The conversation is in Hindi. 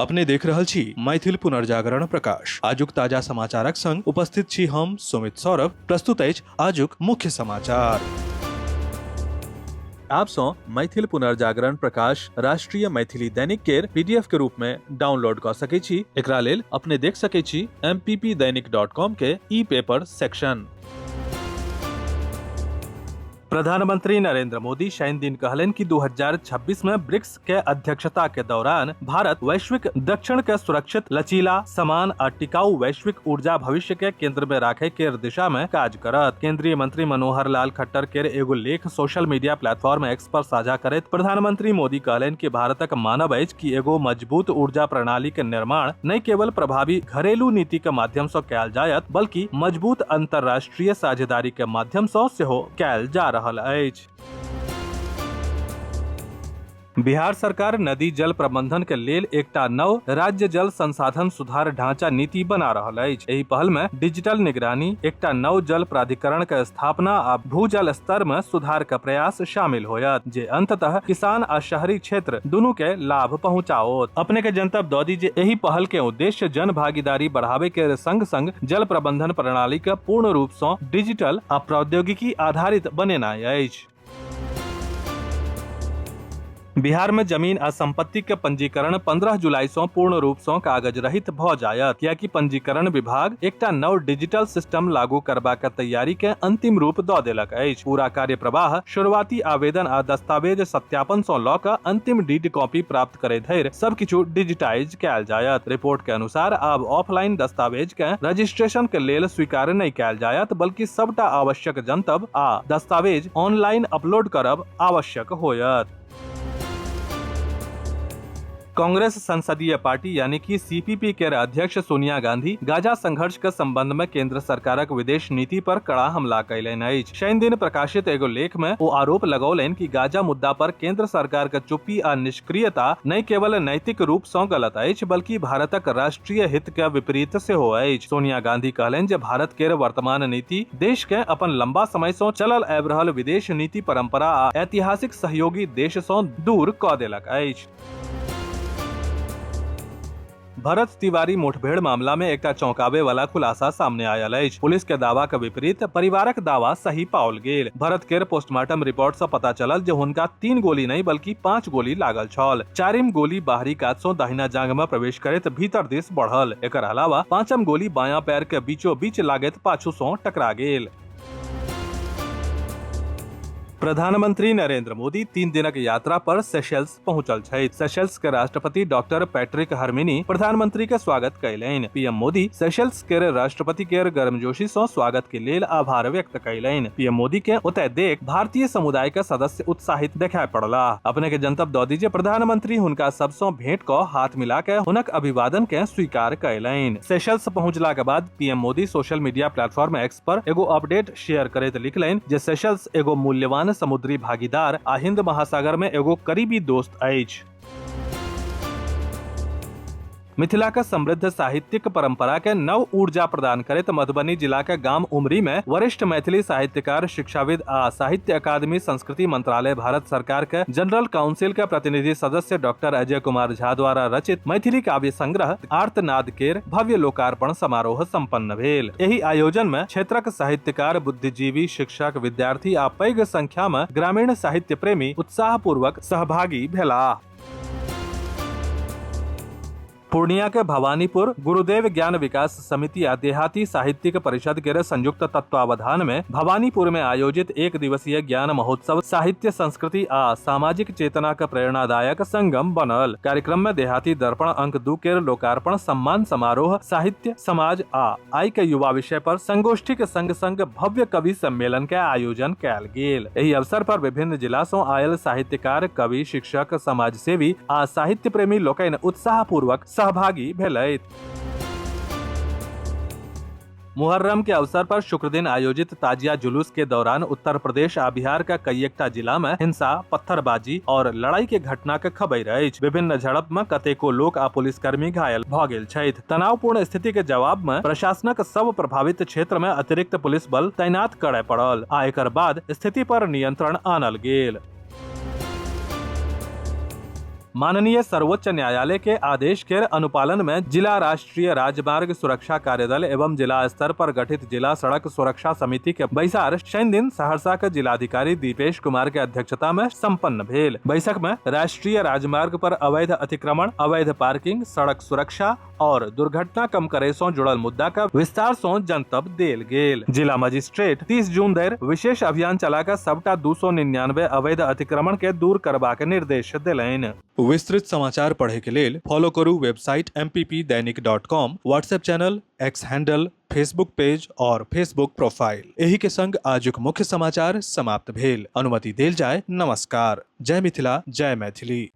अपने देख रहल छी मैथिल पुनर्जागरण प्रकाश। आजुक ताजा समाचारक संग उपस्थित छी हम सुमित सौरभ। प्रस्तुत अछि आजुक मुख्य समाचार। आप सो मैथिल पुनर्जागरण प्रकाश राष्ट्रीय मैथिली दैनिक केर पीडीएफ के रूप में डाउनलोड कर सकै छी। एकरा लेल अपने देख सकै छी mppdainik.com के ई पेपर सेक्शन। प्रधानमंत्री नरेंद्र मोदी शनि दिन कहलन कि 2026 में ब्रिक्स के अध्यक्षता के दौरान भारत वैश्विक दक्षिण के सुरक्षित, लचीला, समान और टिकाऊ वैश्विक ऊर्जा भविष्य के केंद्र में राखे के दिशा में काज करत। केंद्रीय मंत्री मनोहर लाल खट्टर के एगो लेख सोशल मीडिया प्लेटफॉर्म एक्स पर साझा करत प्रधानमंत्री मोदी कहलन कि भारतक मानब अछि कि एगो मजबूत ऊर्जा प्रणाली के निर्माण न केवल प्रभावी घरेलू नीति के माध्यम से कयल जायत बल्कि मजबूत अंतर्राष्ट्रीय साझेदारी के माध्यम से सेहो कयल जा रहल अछि। बिहार सरकार नदी जल प्रबंधन के लेल एकटा नव राज्य जल संसाधन सुधार ढांचा नीति बना रहल अछि। एहि पहल में डिजिटल निगरानी, एकटा नव जल प्राधिकरण के स्थापना आ भूजल स्तर में सुधार के प्रयास शामिल होयत, जे अंततः किसान आ शहरी क्षेत्र दुनू के लाभ पहुंचाओत। अपने के जनतब दऽ दी जे एहि पहल के उद्देश्य जन भागीदारी बढ़ावे के संग संग जल प्रबंधन प्रणाली के पूर्ण रूप से डिजिटल आ प्रौद्योगिकी आधारित बनेनाइ अछि। बिहार में जमीन आ संपत्ति के पंजीकरण 15 जुलाई से पूर्ण रूप से कागज रहित भ जायत, कियाकि पंजीकरण विभाग एकटा नव डिजिटल सिस्टम लागू करबा के तैयारी के अंतिम रूप दऽ देलक अछि। पूरा कार्य प्रवाह शुरुआती आवेदन आ दस्तावेज सत्यापन से लऽ कऽ अंतिम डीड कॉपी प्राप्त करे धरि सब किछु डिजिटाइज कयल जायत। रिपोर्ट के अनुसार आब ऑफलाइन दस्तावेज के रजिस्ट्रेशन के लेल स्वीकार नहि कयल जायत, बल्कि सबटा आवश्यक जनतब आ दस्तावेज ऑनलाइन अपलोड करब आवश्यक होयत। कांग्रेस संसदीय पार्टी यानी कि सीपीपी के अध्यक्ष सोनिया गांधी गाजा संघर्ष के संबंध में केंद्र सरकारक विदेश नीति पर कड़ा हमला कयलनि अछि। शनि दिन प्रकाशित एगो लेख में वो आरोप लगौलनि कि गाजा मुद्दा पर केंद्र सरकार के चुप्पी आ निष्क्रियता न केवल नैतिक रूप से गलत अछि बल्कि भारतक राष्ट्रीय हित के विपरीत सेहो अछि। सोनिया गांधी कहलनि जे भारत के वर्तमान नीति देश के अपन लंबा समय से चलल आबि रहल विदेश नीति परंपरा आ ऐतिहासिक सहयोगी देश से दूर क देलक अछि। भरत तिवारी मुठभेड़ मामला में एकटा चौंकावे वाला खुलासा सामने आयल अछि। पुलिस के दावा के विपरीत परिवारक दावा सही पाओल गेल। भरत के पोस्टमार्टम रिपोर्ट से पता चलल जे हुनका 3 गोली नहीं बल्कि 5 गोली लागल छल। 4म गोली बाहरी कात से दाहिना जांघ में प्रवेश करैत भीतर दिस बढ़ल। एकर अलावा 5म गोली बायां पैर के बीचों बीच लागैत पाछू से टकरा गेल। प्रधानमंत्री नरेंद्र मोदी 3 दिनक यात्रा पर सेशेल्स पहुंचल छथि। सेशेल्स के राष्ट्रपति डॉक्टर पैट्रिक हर्मिनी प्रधानमंत्री के स्वागत कयलनि। पीएम मोदी सेशेल्स के राष्ट्रपति के गर्मजोशी से स्वागत के लेल आभार व्यक्त कयलनि। पीएम मोदी के ओतय देख भारतीय समुदाय के सदस्य उत्साहित देखाई पड़ला। अपने के जनतब दऽ दीजिए प्रधानमंत्री हुनका सबसँ भेंट कऽ हाथ मिला के हुनक अभिवादन के स्वीकार कयलनि। सेशेल्स पहुंचला के बाद PM Modi social media platform x पर एगो अपडेट शेयर करैत लिखलनि जे सेशेल्स एगो मूल्यवान समुद्री भागीदार आ हिंद महासागर में एगो करीबी दोस्त अछि। मिथिला के समृद्ध साहित्यिक परंपरा के नव ऊर्जा प्रदान करैत मधुबनी जिला के गाम उमरी में वरिष्ठ मैथिली साहित्यकार, शिक्षाविद आ साहित्य अकादमी संस्कृति मंत्रालय भारत सरकार के जनरल काउंसिल के प्रतिनिधि सदस्य डॉक्टर अजय कुमार झा द्वारा रचित मैथिली काव्य संग्रह आर्तनाद केर भव्य लोकार्पण समारोह संपन्न भेल। एहि आयोजन में क्षेत्रक साहित्यकार, बुद्धिजीवी, शिक्षक, विद्यार्थी आ पैघ संख्या में ग्रामीण साहित्य प्रेमी उत्साह पूर्वक सहभागी भेलाह। पूर्णिया के भवानीपुर गुरुदेव ज्ञान विकास समिति आ देहाती साहित्यिक परिषद के संयुक्त तत्वावधान में भवानीपुर में आयोजित 1 दिवसीय ज्ञान महोत्सव साहित्य, संस्कृति आ सामाजिक चेतना का प्रेरणादायक संगम बनल। कार्यक्रम में देहाती दर्पण अंक 2 के लोकार्पण, सम्मान समारोह, साहित्य, समाज आ आय के युवा विषय पर संगोष्ठी के संग संग भव्य कवि सम्मेलन के आयोजन कयल गेल। एहि अवसर पर विभिन्न जिला से आयल साहित्यकार, कवि, शिक्षक, समाज सेवी आ साहित्य प्रेमी लोकनि उत्साह पूर्वक सहभागी भेलथि। मुहर्रम के अवसर पर शुक्र दिन आयोजित ताजिया जुलूस के दौरान उत्तर प्रदेश आ बिहार का कईएकटा जिला में हिंसा, पत्थरबाजी और लड़ाई के घटना के खबर अछि। विभिन्न झड़प में कतेको लोक आ पुलिसकर्मी घायल भऽ गेल छथि। तनावपूर्ण स्थिति के जवाब में प्रशासनक सब प्रभावित क्षेत्र में अतिरिक्त पुलिस बल तैनात करय पड़ल आ एकर बाद स्थिति पर नियंत्रण आनल गेल। माननीय सर्वोच्च न्यायालय के आदेश के अनुपालन में जिला राष्ट्रीय राजमार्ग सुरक्षा कार्यदल एवं जिला स्तर पर गठित जिला सड़क सुरक्षा समिति के बैसार शनि दिन सहरसा के जिलाधिकारी दीपेश कुमार के अध्यक्षता में सम्पन्न भेल। बैठक में राष्ट्रीय राजमार्ग पर अवैध अतिक्रमण, अवैध पार्किंग, सड़क सुरक्षा और दुर्घटना कम करे से जुड़ल मुद्दा का विस्तार से जनतब देल गेल। जिला मजिस्ट्रेट 30 जून धरि विशेष अभियान चलाकर सबटा 299 अवैध अतिक्रमण के दूर करबा के निर्देश दिलैन। विस्तृत समाचार पढ़े के लेल फॉलो करू website mppdainik.com, WhatsApp channel, x handle, Facebook page और फेसबुक प्रोफाइल। एही के संग आजुक मुख्य समाचार समाप्त भेल। अनुमति देल जाय। नमस्कार। जय मिथिला, जय मैथिली।